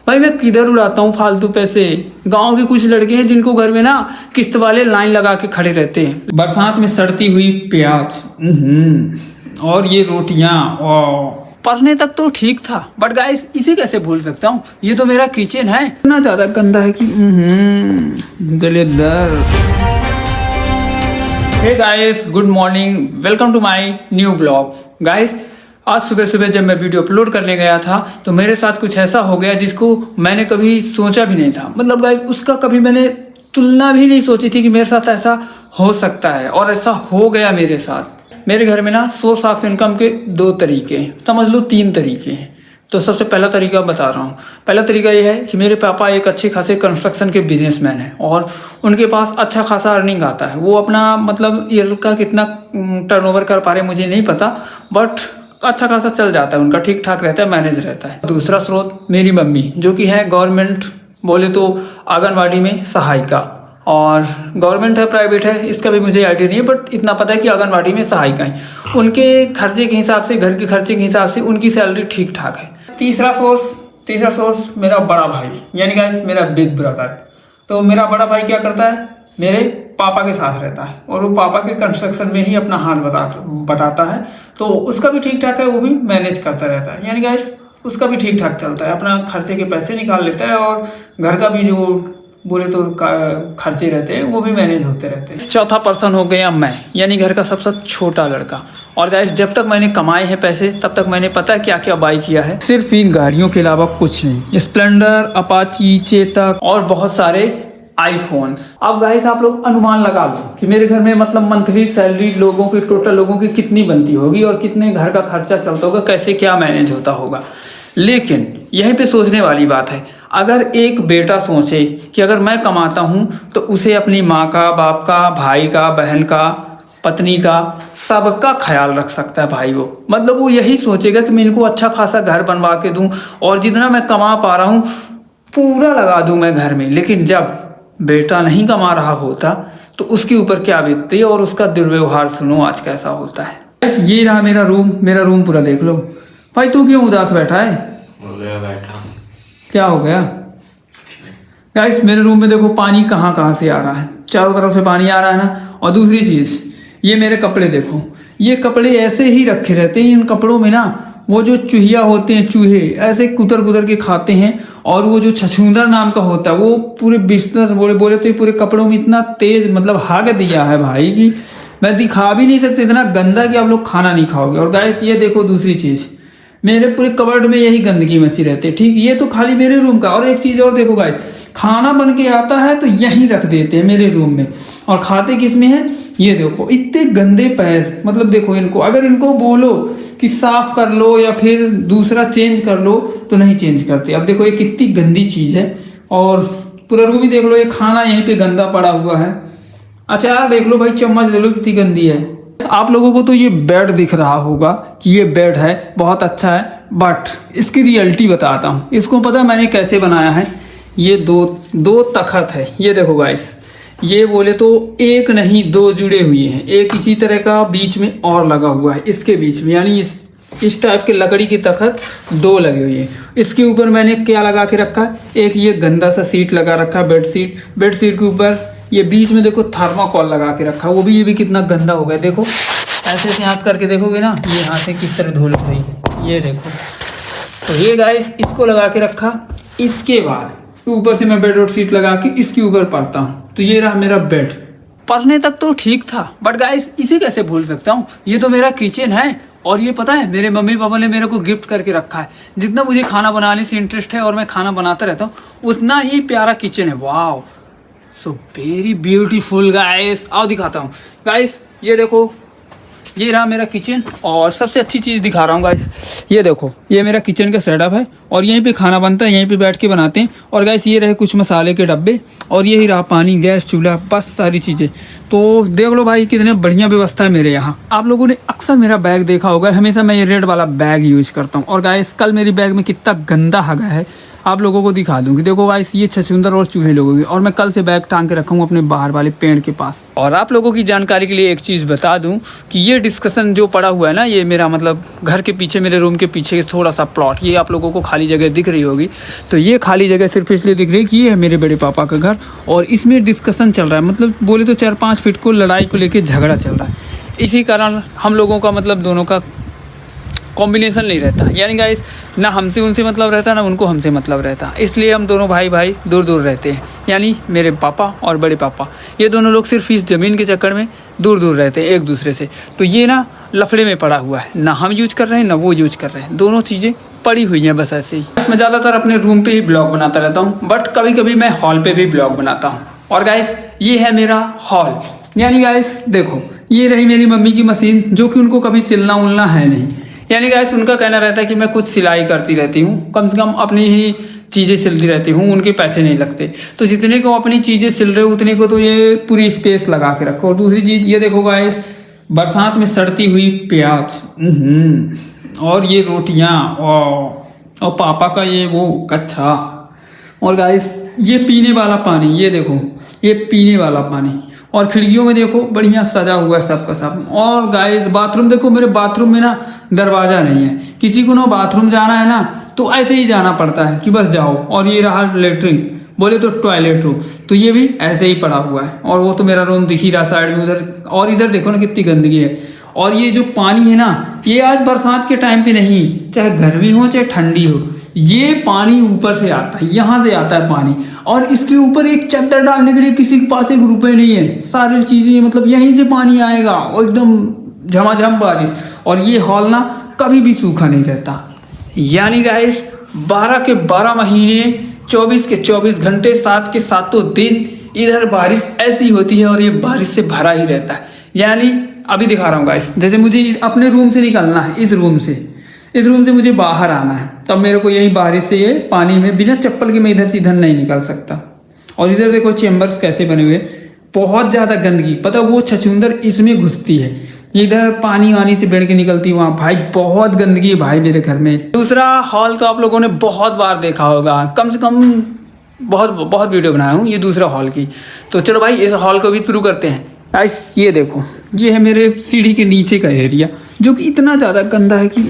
भाई मैं किधर उड़ाता हूँ फालतू पैसे। गांव के कुछ लड़के हैं जिनको घर में ना किस्त वाले लाइन लगा के खड़े रहते हैं। बरसात में सड़ती हुई प्याज और ये रोटियां। पढ़ने तक तो ठीक था, बट गाइस इसे कैसे भूल सकता हूँ। ये तो मेरा किचन है, इतना ज्यादा गंदा है कि गले दर्द। Hey guys, good morning, welcome to my new blog. Guys आज सुबह सुबह जब मैं वीडियो अपलोड करने गया था तो मेरे साथ कुछ ऐसा हो गया जिसको मैंने कभी सोचा भी नहीं था। मतलब गाइस उसका कभी मैंने तुलना भी नहीं सोची थी कि मेरे साथ ऐसा हो सकता है, और ऐसा हो गया मेरे साथ। मेरे घर में ना सोर्स ऑफ इनकम के दो तरीके हैं, समझ लो तीन तरीके हैं। तो सबसे पहला तरीका बता रहा हूँ। पहला तरीका ये है कि मेरे पापा एक अच्छे खासे कंस्ट्रक्शन के बिजनेसमैन हैं और उनके पास अच्छा खासा अर्निंग आता है। वो अपना मतलब ईयर का कितना टर्नओवर कर पा रहे मुझे नहीं पता, बट अच्छा खासा चल जाता है उनका, ठीक ठाक रहता है, मैनेज रहता है। दूसरा स्रोत मेरी मम्मी, जो कि है गवर्नमेंट बोले तो आंगनवाड़ी में सहायिका, और गवर्नमेंट है प्राइवेट है इसका भी मुझे आइडिया नहीं है, बट इतना पता है कि आंगनवाड़ी में सहायिका है। उनके खर्चे के हिसाब से, घर के खर्चे के हिसाब से उनकी सैलरी ठीक ठाक है। तीसरा सोर्स मेरा बड़ा भाई, यानी गाइस मेरा बिग ब्रदर। तो मेरा बड़ा भाई क्या करता है, मेरे पापा के साथ रहता है और वो पापा के कंस्ट्रक्शन में ही अपना हाथ बटाता है। तो उसका भी ठीक ठाक है, वो भी मैनेज करता रहता है, यानी गाइस उसका भी ठीक ठाक चलता है, अपना खर्चे के पैसे निकाल लेता है और घर का भी जो बोले तो खर्चे रहते हैं वो भी मैनेज होते रहते हैं। चौथा पर्सन हो गया मैं, यानी घर का सबसे छोटा लड़का। और गाइस जब तक मैंने कमाए हैं पैसे तब तक मैंने पता है क्या क्या बाई किया है, सिर्फ इन गाड़ियों के अलावा कुछ नहीं। स्प्लेंडर, अपाची, चेतक और बहुत सारे आईफोन्स। अब गाइस आप लोग अनुमान लगा लो कि मेरे घर में मतलब मंथली सैलरी लोगों की, टोटल लोगों की कितनी बनती होगी और कितने घर का खर्चा चलता होगा, कैसे क्या मैनेज होता होगा। लेकिन यहीं पे सोचने वाली बात है, अगर एक बेटा सोचे कि अगर मैं कमाता हूं तो उसे अपनी माँ का, बाप का, भाई का, बहन का, पत्नी का, सबका ख्याल रख सकता है भाई। वो मतलब वो यही सोचेगा कि मैं इनको अच्छा खासा घर बनवा के दूं और जितना मैं कमा पा रहा हूं पूरा लगा दूं मैं घर में। लेकिन जब बेटा नहीं कमा रहा होता तो उसके ऊपर क्या बीतती है और उसका दुर्व्यवहार सुनो आज कैसा होता है। ये रहा मेरा रूम पूरा देख लो। भाई तू क्यों उदास बैठा है? बैठा। क्या हो गया? गाइस मेरे रूम में देखो पानी कहाँ से आ रहा है, चारों तरफ से पानी आ रहा है ना। और दूसरी चीज, ये मेरे कपड़े देखो, ये कपड़े ऐसे ही रखे रहते हैं। इन कपड़ों में ना वो जो चूहिया होते हैं, चूहे ऐसे कुतर के खाते हैं, और वो जो छछूंदर नाम का होता है वो पूरे बिस्तर बोले तो पूरे कपड़ों में इतना तेज मतलब हाग दिया है भाई कि मैं दिखा भी नहीं सकते, इतना गंदा कि आप लोग खाना नहीं खाओगे। और गाइस ये देखो दूसरी चीज, मेरे पूरे कबर्ड में यही गंदगी मची रहती है। ठीक, ये तो खाली मेरे रूम का। और एक चीज और देखो गाइस, खाना बन के आता है तो यहीं रख देते हैं मेरे रूम में, और खाते किस में है ये देखो। इतने गंदे पैर, मतलब देखो इनको, अगर इनको बोलो कि साफ कर लो या फिर दूसरा चेंज कर लो तो नहीं चेंज करते। अब देखो ये कितनी गंदी चीज है, और पूरा रूम ही देख लो, ये खाना यहीं पे गंदा पड़ा हुआ है। अच्छा यार देख लो भाई, चम्मच देख लो कितनी गंदी है। आप लोगों को तो ये बेड दिख रहा होगा कि ये बेड है, बहुत अच्छा है, बट इसकी रियलिटी बताता हूँ। इसको पता है मैंने कैसे बनाया है? ये दो तखत है, ये देखो गाइस, ये बोले तो एक नहीं दो जुड़े हुए हैं। एक इसी तरह का बीच में और लगा हुआ है इसके बीच में, यानी इस टाइप के लकड़ी की तखत दो लगे हुए हैं। इसके ऊपर मैंने क्या लगा के रखा है, एक ये गंदा सा सीट लगा रखा है, बेड शीट के ऊपर ये बीच में देखो थर्माकोल लगा के रखा, वो भी, ये भी कितना गंदा हो गया। देखो ऐसे हाथ करके देखोगे ना, ये हाथ से किस तरह धूल हो रही है, ये देखो। तो ये गाइस इसको लगा के रखा, इसके बाद ऊपर से मैं बेड शीट लगा के इसके ऊपर पढ़ता हूँ। तो ये रहा मेरा बेड। पढ़ने तक तो ठीक था, बट गाइस इसे कैसे भूल सकता हूँ। ये तो मेरा किचन है, और ये पता है मेरे मम्मी पापा ने मेरे को गिफ्ट करके रखा है। जितना मुझे खाना बनाने से इंटरेस्ट है और मैं खाना बनाता रहता हूँ, उतना ही प्यारा किचन है। वाह, सो वेरी ब्यूटीफुल गाइस। आओ दिखाता हूँ गाइस, ये देखो, ये रहा मेरा किचन। और सबसे अच्छी चीज़ दिखा रहा हूँ गाइस, ये देखो, ये मेरा किचन का सेटअप है और यहीं पे खाना बनता है, यहीं पे बैठ के बनाते हैं। और गाइस ये रहे कुछ मसाले के डब्बे, और यही रहा पानी, गैस, चूल्हा, बस सारी चीज़ें। तो देख लो भाई कितने बढ़िया व्यवस्था है मेरे यहाँ। आप लोगों ने अक्सर मेरा बैग देखा होगा, हमेशा मैं ये रेड वाला बैग यूज करता हूँ। और गाइस कल मेरी बैग में कितना गंदा हगा है आप लोगों को दिखा दूँ कि देखो गाइस ये छछूंदर और चूहे लोगों की, और मैं कल से बैग टांग के रखा हूँ अपने बाहर वाले पेड़ के पास। और आप लोगों की जानकारी के लिए एक चीज़ बता दूँ कि ये डिस्कशन जो पड़ा हुआ है ना, ये मेरा मतलब घर के पीछे, मेरे रूम के पीछे थोड़ा सा प्लॉट, ये आप लोगों को खाली जगह दिख रही होगी। तो ये खाली जगह सिर्फ इसलिए दिख रही है कि ये है मेरे बड़े पापा का घर, और इसमें डिस्कशन चल रहा है, मतलब बोले तो 4-5 फीट को लड़ाई को लेकर झगड़ा चल रहा है। इसी कारण हम लोगों का मतलब दोनों का कॉम्बिनेशन नहीं रहता, यानी गाइस ना हमसे उनसे मतलब रहता, ना उनको हमसे मतलब रहता। इसलिए हम दोनों भाई भाई दूर दूर रहते हैं, यानी मेरे पापा और बड़े पापा, ये दोनों लोग सिर्फ इस ज़मीन के चक्कर में दूर दूर रहते हैं एक दूसरे से। तो ये ना लफड़े में पड़ा हुआ है, ना हम यूज कर रहे हैं ना वो यूज कर रहे हैं, दोनों चीज़ें पड़ी हुई हैं बस ऐसे ही। मैं ज़्यादातर अपने रूम पे ही ब्लॉग बनाता रहता हूँ, बट कभी कभी मैं हॉल पे भी ब्लॉग बनाता हूँ। और गाइस ये है मेरा हॉल, यानी गाइस देखो ये रही मेरी मम्मी की मशीन, जो कि उनको कभी सिलना उलना है नहीं। यानी गाइस उनका कहना रहता है कि मैं कुछ सिलाई करती रहती हूँ, कम से कम अपनी ही चीज़ें सिलती रहती हूँ, उनके पैसे नहीं लगते। तो जितने को अपनी चीज़ें सिल रहे हो उतने को तो ये पूरी स्पेस लगा के रखो। और दूसरी चीज़ ये देखो गाइस, बरसात में सड़ती हुई प्याज, और ये रोटियाँ, और पापा का ये वो कच्चा। और गाइस ये पीने वाला पानी, ये देखो ये पीने वाला पानी। और खिड़कियों में देखो बढ़िया सजा हुआ है सब का सब। और गाइस बाथरूम देखो, मेरे बाथरूम में ना दरवाजा नहीं है, किसी को ना बाथरूम जाना है ना तो ऐसे ही जाना पड़ता है कि बस जाओ। और ये रहा लेटरिन, बोले तो टॉयलेट रूम, तो ये भी ऐसे ही पड़ा हुआ है। और वो तो मेरा रूम दिख ही रहा साइड में उधर। और इधर देखो ना कितनी गंदगी है। और ये जो पानी है ना, ये आज बरसात के टाइम पे नहीं, चाहे गर्मी हो चाहे ठंडी हो, ये पानी ऊपर से आता है, यहाँ से आता है पानी। और इसके ऊपर एक चद्दर डालने के लिए किसी के पास 1 रुपए नहीं है, सारी चीजें मतलब यहीं से पानी आएगा, और एकदम झमाझम बारिश। और ये हॉल ना कभी भी सूखा नहीं रहता, यानी गाइस 12 के 12 महीने 24 के 24 घंटे 7 के 7 दिन इधर बारिश ऐसी होती है, और ये बारिश से भरा ही रहता है। यानी अभी दिखा रहा हूँ गाइस, जैसे मुझे अपने रूम से निकलना है, इस रूम से मुझे बाहर आना है, तब मेरे को यही बारिश से ये पानी में बिना चप्पल के मैं इधर से इधर नहीं निकल सकता। और इधर देखो चेम्बर्स कैसे बने हुए, बहुत ज़्यादा गंदगी, पता वो छछूंदर इसमें घुसती है, इधर पानी वानी से बेड़ के निकलती है वहाँ, भाई बहुत गंदगी है भाई मेरे घर में। दूसरा हॉल तो आप लोगों ने बहुत बार देखा होगा, कम से कम बहुत वीडियो बनाया हूँ ये दूसरा हॉल की। तो चलो भाई इस हॉल को भी शुरू करते हैं। गाइस ये देखो, ये है मेरे सीढ़ी के नीचे का एरिया, जो कि इतना ज़्यादा गंदा है कि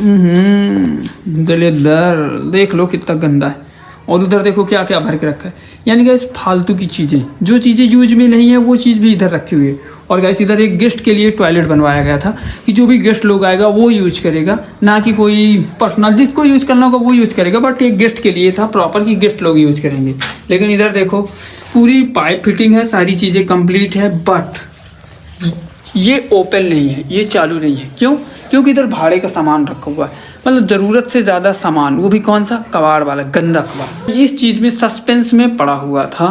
दलेदर, देख लो कितना गंदा है। और उधर देखो क्या क्या भर के रखा है, यानी गाइस फालतू की चीज़ें, जो चीज़ें यूज में नहीं है वो चीज़ भी इधर रखी हुई है। और गाइस इधर एक गेस्ट के लिए टॉयलेट बनवाया गया था कि जो भी गेस्ट लोग आएगा वो यूज करेगा, ना कि कोई पर्सनल, जिसको यूज करना होगा वो यूज करेगा, बट एक गेस्ट के लिए था प्रॉपर कि गेस्ट लोग यूज करेंगे। लेकिन इधर देखो पूरी पाइप फिटिंग है, सारी चीज़ें कंप्लीट है, बट ये ओपन नहीं है, ये चालू नहीं है। क्यों? क्योंकि इधर भाड़े का सामान रखा हुआ है, मतलब ज़रूरत से ज़्यादा सामान, वो भी कौन सा, कबाड़ वाला गंदा कबाड़। इस चीज़ में सस्पेंस में पड़ा हुआ था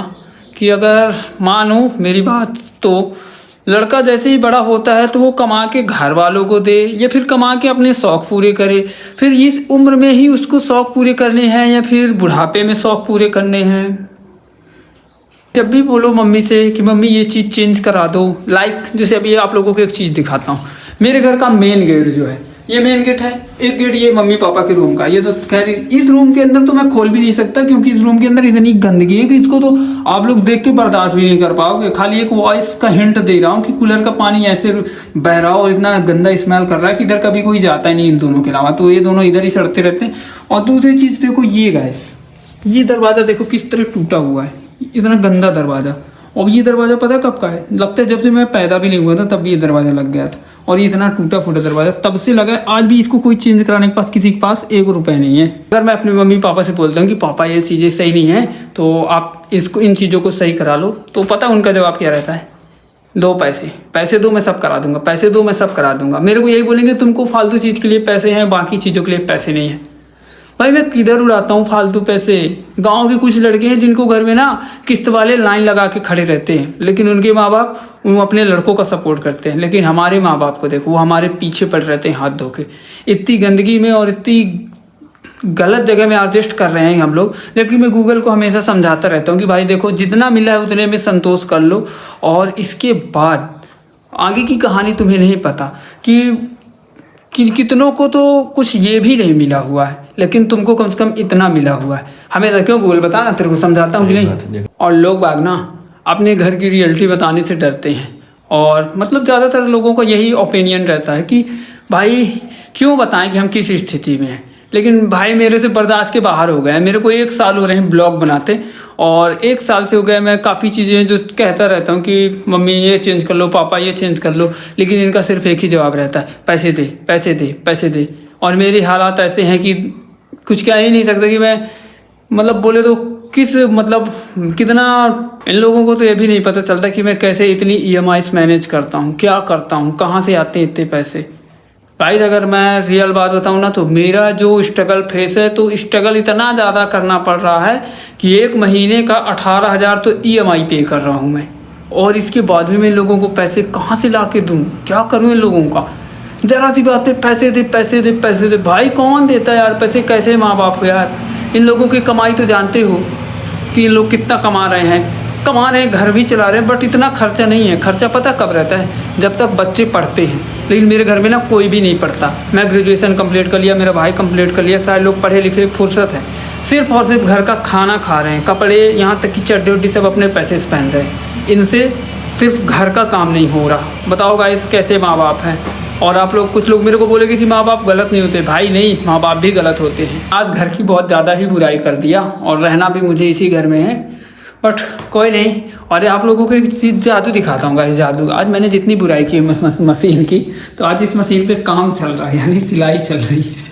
कि अगर मानो मेरी बात, तो लड़का जैसे ही बड़ा होता है तो वो कमा के घर वालों को दे, या फिर कमा के अपने शौक़ पूरे करे। फिर इस उम्र में ही उसको शौक़ पूरे करने हैं या फिर बुढ़ापे में शौक़ पूरे करने हैं। जब भी बोलो मम्मी से कि मम्मी ये चीज़ चेंज करा दो, लाइक जैसे अभी आप लोगों को एक चीज़ दिखाता हूँ, मेरे घर का मेन गेट जो है, ये मेन गेट है, एक गेट ये मम्मी पापा के रूम का, ये तो खैर इस रूम के अंदर तो मैं खोल भी नहीं सकता, क्योंकि इस रूम के अंदर इतनी गंदगी है कि इसको तो आप लोग देख के बर्दाश्त भी नहीं कर पाओगे। खाली एक वॉइस का हिंट दे रहा हूँ कि कूलर का पानी ऐसे बह रहा हो और इतना गंदा स्मेल कर रहा है कि इधर कभी कोई जाता ही नहीं इन दोनों के अलावा, तो ये दोनों इधर ही सड़ते रहते हैं। और दूसरी चीज़ देखो ये गाइस, ये दरवाज़ा देखो किस तरह टूटा हुआ है, इतना गंदा दरवाज़ा। और ये दरवाज़ा पता है कब का है? लगता है जब से मैं पैदा भी नहीं हुआ था तब भी ये दरवाज़ा लग गया था, और ये इतना टूटा फूटा दरवाज़ा तब से लगा है। आज भी इसको कोई चेंज कराने के पास किसी के पास 1 रुपए नहीं है। अगर मैं अपने मम्मी पापा से बोलता हूँ कि पापा ये चीज़ें सही नहीं है तो आप इसको, इन चीज़ों को सही करा लो, तो पता उनका जवाब क्या रहता है? 2 पैसे, पैसे दो मैं सब करा दूंगा, पैसे दो मैं सब करा दूंगा। मेरे को यही बोलेंगे तुमको फालतू चीज़ के लिए पैसे हैं, बाकी चीज़ों के लिए पैसे नहीं है। भाई मैं किधर उड़ाता हूँ फालतू पैसे? गांव के कुछ लड़के हैं जिनको घर में ना किस्त वाले लाइन लगा के खड़े रहते हैं, लेकिन उनके माँ बाप वो अपने लड़कों का सपोर्ट करते हैं। लेकिन हमारे माँ बाप को देखो, वो हमारे पीछे पड़ रहते हैं हाथ धो के, इतनी गंदगी में और इतनी गलत जगह में एडजस्ट कर रहे हैं हम लोग। जबकि मैं गूगल को हमेशा समझाता रहता हूँ कि भाई देखो जितना मिला है उतने में संतोष कर लो, और इसके बाद आगे की कहानी तुम्हें नहीं पता कि कितनों को तो कुछ ये भी नहीं मिला हुआ है, लेकिन तुमको कम से कम इतना मिला हुआ है। हमेशा क्यों गूगल बता ना, तेरे को समझाता हूँ कि नहीं। और लोग बाग ना अपने घर की रियलिटी बताने से डरते हैं, और मतलब ज़्यादातर लोगों का यही ओपिनियन रहता है कि भाई क्यों बताएं कि हम किस स्थिति में हैं। लेकिन भाई मेरे से बर्दाश्त के बाहर हो गया है। मेरे को 1 साल हो रहे हैं ब्लॉग बनाते, और 1 साल से हो गया मैं काफ़ी चीज़ें जो कहता रहता हूँ कि मम्मी ये चेंज कर लो, पापा ये चेंज कर लो, लेकिन इनका सिर्फ एक ही जवाब रहता है, पैसे दे पैसे दे पैसे दे। और मेरी हालात ऐसे हैं कि कुछ कह ही नहीं सकता कि मैं मतलब बोले तो किस मतलब कितना। इन लोगों को तो ये भी नहीं पता चलता कि मैं कैसे इतनी EMIs मैनेज करता हूँ, क्या करता हूँ, कहाँ से आते हैं इतने पैसे। गाइस अगर मैं रियल बात बताऊँ ना, तो मेरा जो स्ट्रगल फेस है, तो स्ट्रगल इतना ज़्यादा करना पड़ रहा है कि 1 महीने का 18,000 तो EMI पे कर रहा हूँ मैं, और इसके बाद भी मैं लोगों को पैसे कहाँ से ला के दूँ, क्या करूँ इन लोगों का। ज़रा सी बात पे पैसे दे पैसे दे पैसे दे, भाई कौन देता है यार पैसे, कैसे माँ बाप हो यार। इन लोगों की कमाई तो जानते हो कि इन लोग कितना कमा रहे हैं, घर भी चला रहे हैं, बट इतना खर्चा नहीं है। खर्चा पता कब रहता है, जब तक बच्चे पढ़ते हैं। लेकिन मेरे घर में ना कोई भी नहीं पढ़ता। मैं ग्रेजुएशन कंप्लीट कर लिया, मेरा भाई कंप्लीट कर लिया, सारे लोग पढ़े लिखे, फुर्सत है, सिर्फ और सिर्फ घर का खाना खा रहे हैं, कपड़े यहाँ तक कि चड्डी उड्डी सब अपने पैसे से पहन रहे हैं। इनसे सिर्फ घर का काम नहीं हो रहा। बताओ गाइस कैसे माँ बाप हैं। और आप लोग कुछ लोग मेरे को बोलेंगे कि माँ बाप गलत नहीं होते, भाई नहीं, माँ बाप भी गलत होते हैं। आज घर की बहुत ज़्यादा ही बुराई कर दिया, और रहना भी मुझे इसी घर में है, बट कोई नहीं। और आप लोगों को एक चीज़ जादू दिखाता हूँ गाइस, जादू। आज मैंने जितनी बुराई की मशीन की, तो आज इस मशीन पे काम चल रहा है, यानी सिलाई चल रही है।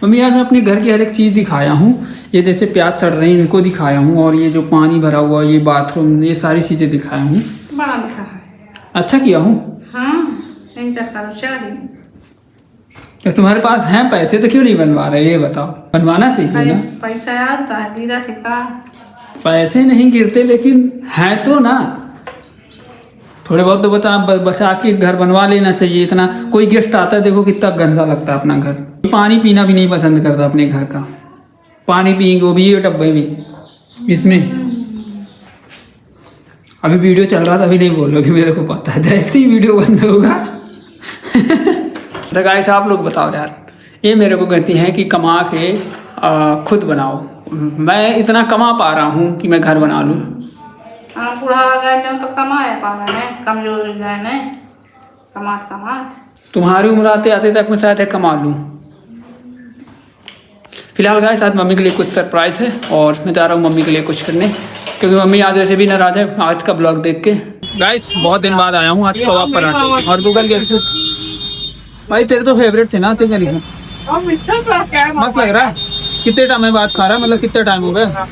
मम्मी आज मैं अपने घर की हर एक चीज़ दिखाया हूँ। ये जैसे प्याज सड़ रहे हैं इनको दिखाया हूँ, और ये जो पानी भरा हुआ, ये बाथरूम, ये सारी चीज़ें दिखाया हूँ। बड़ा लिखा है, अच्छा किया हूँ। हाँ नहीं सरकार चाहिए। तो तुम्हारे पास हैं पैसे तो क्यों नहीं बनवा रहे, ये बताओ। बनवाना चाहिए ना। पैसा आता है, गिरा थे का पैसे नहीं गिरते, लेकिन हैं तो ना, थोड़े बहुत तो बचा के घर बनवा लेना चाहिए। इतना कोई गेस्ट आता है, देखो कितना गंदा लगता है अपना घर। पानी पीना भी नहीं पसंद करता अपने घर का, पानी पिएंगे वो भी ये डब्बे में इसमें। अभी वीडियो चल रहा था, अभी नहीं बोलोगे, मेरे को पता है, जैसे ही वीडियो बंद होगा। तो गाइस आप लोग बताओ यार, ये मेरे को कहती हैं कि कमा के खुद बनाओ। मैं इतना कमा पा रहा हूँ कि मैं घर बना लूँ। हाँ बूढ़ा गए तो कमाए पा रहे हैं, कमजोर गए नहीं, कमात कमात तुम्हारी उम्र आते आते तक मैं शायद कमा लूँ। फिलहाल गाइस आज मम्मी के लिए कुछ सरप्राइज़ है, और मैं जा रहा हूँ मम्मी के लिए कुछ करने, क्योंकि मम्मी आज वैसे भी नाराज है आज का ब्लॉग देख के। गाइस बहुत दिन बाद आया हूँ, आज कबाब पराठे और गूगल के। भाई तेरे तो फेवरेट थे ना, तेरे मत लग रहा है। कितने टाइम में बात खा रहा है, मतलब कितना टाइम हो गया।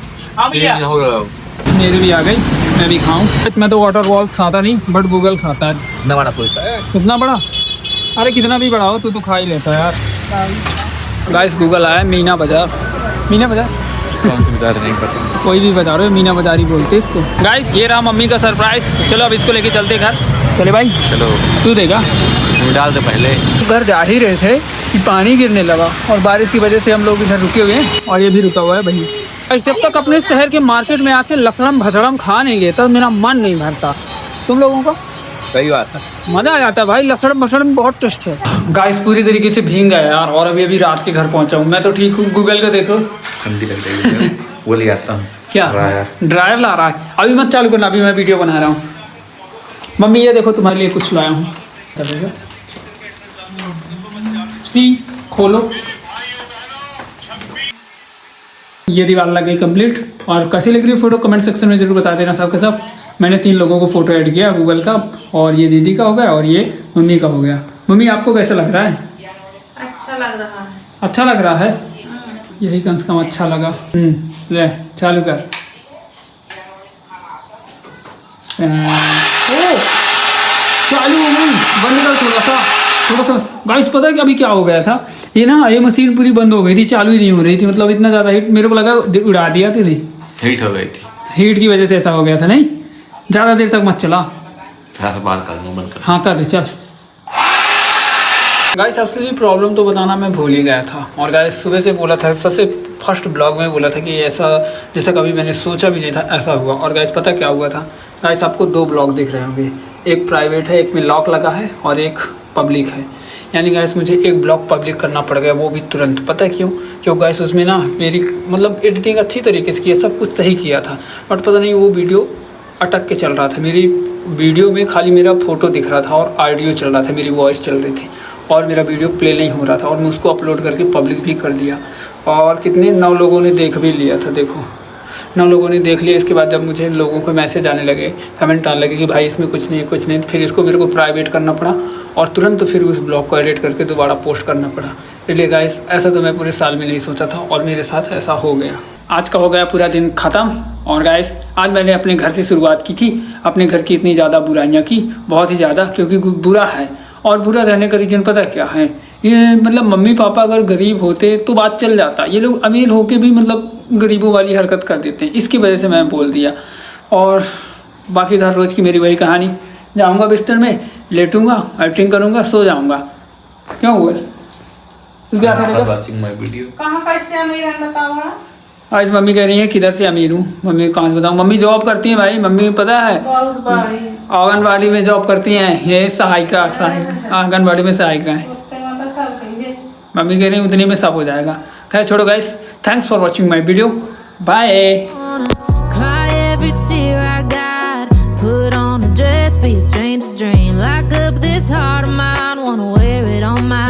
मेरी भी आ गई, मैं भी खाऊं। मैं तो वाटर बॉल्स खाता नहीं, बट गूगल खाता है। कितना बड़ा, अरे कितना भी बड़ा हो तू तो खा ही लेता है यार। गाइस गूगल आया मीना बाजार। मीना बाजार कौन सी बाजार नहीं पता, कोई भी बाजार हो, मीना बाजार ही बोलते इसको। गाइस ये रहा मम्मी का सरप्राइज। तो चलो अब इसको लेके चलते घर। चले भाई, चलो तू देगा। डाल दे पहले। घर जा ही रहे थे कि पानी गिरने लगा, और बारिश की वजह से हम लोग इधर रुके हुए हैं, और ये भी रुका हुआ है भाई। जब तक अपने शहर के मार्केट में आके लसड़म भसड़म खा नहीं गए तब मेरा मन नहीं भरता। तुम लोगों को सही बात है, मजा आ जाता है भाई, लसड़म भसड़म बहुत टेस्ट है। गाइस पूरी तरीके से भीग गया यार, और अभी रात के घर पहुंचा हूँ। मैं तो ठीक हूँ, गूगल को देखो ठंडी लग रही है। वो ले आता हूँ क्या, ड्रायर ला रहा है। अभी मत चालू करना, अभी मैं वीडियो बना रहा हूँ। मम्मी ये देखो तुम्हारे लिए कुछ लाया हूँ, चलेगा। सी खोलो, ये दीवार लग गई कंप्लीट। और कैसी लग रही है फोटो कमेंट सेक्शन में जरूर बता देना सबके सब। मैंने 3 लोगों को फोटो ऐड किया गूगल का, और ये दीदी का हो गया, और ये मम्मी का हो गया। मम्मी आपको कैसा लग रहा है? अच्छा लग रहा है। अच्छा लग रहा है, यही कम से कम अच्छा लगा। ले चालू कर। ओ चालू हो गई, बंद कर थोड़ा सा। गाइस पता है कि अभी क्या हो गया था, ये ना ये मशीन पूरी बंद हो गई थी, चालू ही नहीं हो रही थी। मतलब इतना ज़्यादा हीट, मेरे को लगा उड़ा दिया थी, नहीं हीट हो गई थी। हीट की वजह से ऐसा हो गया था। नहीं ज़्यादा देर तक मत चला, बात कर बंद कर। हाँ कर दे चल। गाइस सबसे भी प्रॉब्लम तो बताना मैं भूल ही गया था। और गाइस सुबह से बोला था, सबसे फर्स्ट ब्लॉग में बोला था कि ऐसा जैसा कभी मैंने सोचा भी नहीं था ऐसा हुआ। और गाइस पता क्या हुआ था? गाइस आपको 2 ब्लॉग दिख रहे होंगे, एक प्राइवेट है, एक में लॉक लगा है, और एक पब्लिक है। यानी गाइस मुझे एक ब्लॉग पब्लिक करना पड़ गया, वो भी तुरंत। पता है क्यों? क्यों गाइस उसमें ना मेरी मतलब एडिटिंग अच्छी तरीके से किया, सब कुछ सही किया था, बट पता नहीं वो वीडियो अटक के चल रहा था। मेरी वीडियो में खाली मेरा फ़ोटो दिख रहा था और ऑडियो चल रहा था, मेरी वॉइस चल रही थी और मेरा वीडियो प्ले नहीं हो रहा था। और मैं उसको अपलोड करके पब्लिक भी कर दिया और कितने 9 लोगों ने देख भी लिया था। देखो 9 लोगों ने देख लिया। इसके बाद जब मुझे लोगों को मैसेज आने लगे, कमेंट आने लगे कि भाई इसमें कुछ नहीं कुछ नहीं, फिर इसको मेरे को प्राइवेट करना पड़ा और तुरंत फिर उस ब्लॉग को एडिट करके दोबारा पोस्ट करना पड़ा। इसलिए गाइस ऐसा तो मैं पूरे साल में नहीं सोचा था और मेरे साथ ऐसा हो गया। आज का हो गया पूरा दिन ख़त्म। और गाइस आज मैंने अपने घर से शुरुआत की थी। अपने घर की इतनी ज़्यादा बुराइयाँ की, बहुत ही ज़्यादा, क्योंकि बुरा है। और बुरा रहने का रीज़न पता क्या है? ये मतलब मम्मी पापा अगर गरीब होते तो बात चल जाता, ये लोग अमीर होके भी मतलब गरीबों वाली हरकत कर देते हैं। इसकी वजह से मैं बोल दिया। और बाकी हर रोज़ की मेरी वही कहानी, जाऊँगा बिस्तर में, लेटूँगा, एडिटिंग करूँगा, सो जाऊँगा। क्यों हुआ? तू क्या करेगा? Watching my video. कहाँ कैसे अमीर है बताओ ना। आज मम्मी कह रही है किधर से अमीर हूँ। मम्मी कहाँ से बताऊँ? मम्मी जॉब करती है भाई। मम्मी पता है बहुत बड़ी आंगनबाड़ी में जॉब करती हैं। ये सहायिका आंगनबाड़ी में सहायिका है। उत्ते मतलब सब कहिए। मम्मी कह रही है उतनी में सब हो जाएगा। खैर छोड़ो guys, thanks for watching my video, bye. Cry every tear I got. Put on a dress, be a stranger's dream. Lock up this heart of mine, wanna wear it on my